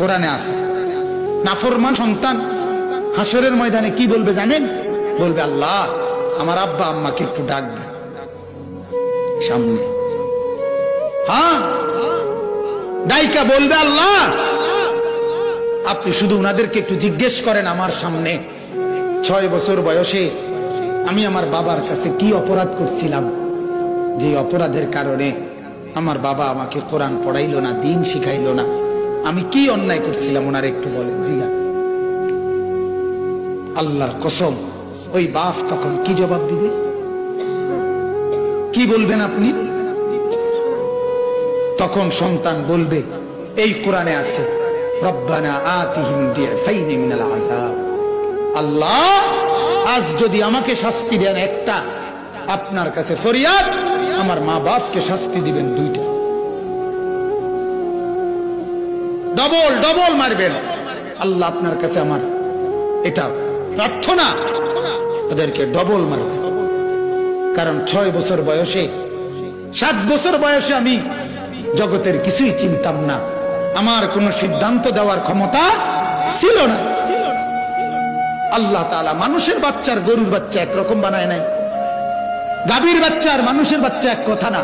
কোরআনে আছে। নাফরমান সন্তান হাসরের ময়দানে কি বলবে জানেন? বলবে, আল্লাহ আমার আব্বা আম্মাকে একটু ডাক দে সামনে। হ্যাঁ, ডাইকা বলবে, আল্লাহ আপনি শুধু উনাদেরকে একটু জিজ্ঞেস করেন আমার সামনে 6 বছর বয়সে আমি আমার বাবার কাছে কি অপরাধ করছিলাম, যে অপরাধের কারণে আমার বাবা আমাকে কোরআন পড়াইলো না, দিন শিখাইলো না, আমি কি অন্যায় করছিলাম ওনার একটু বলেন। জিজ্ঞা আল্লাহর কসম, ওই বাপ তখন কি জবাব দিবে? কি বলবেন আপনি? তখন সন্তান বলবে, এই কোরআনে আছে, রব্বানা আতিহিম দি'ফাইনি মিনাল আযাব, আল্লাহ আজ যদি আমাকে শাস্তি দেন একটা, আপনার কাছে ফরিয়াদ আমার মা বাপকে শাস্তি দিবেন 2টা, ডবল ডবল মারবেন। আল্লাহ আপনার কাছে আমার এটা প্রার্থনা, ওদেরকে ডবল মারবেন। কারণ 6 বছর বয়সে, 7 বছর বয়সে আমি জগতের কিছুই চিনতাম না, আমার কোন সিদ্ধান্ত দেওয়ার ক্ষমতা ছিল না। আল্লাহ তাআলা মানুষের বাচ্চার গরুর বাচ্চা একরকম বানায় নাই, গাভীর বাচ্চা আর মানুষের বাচ্চা এক কথা না।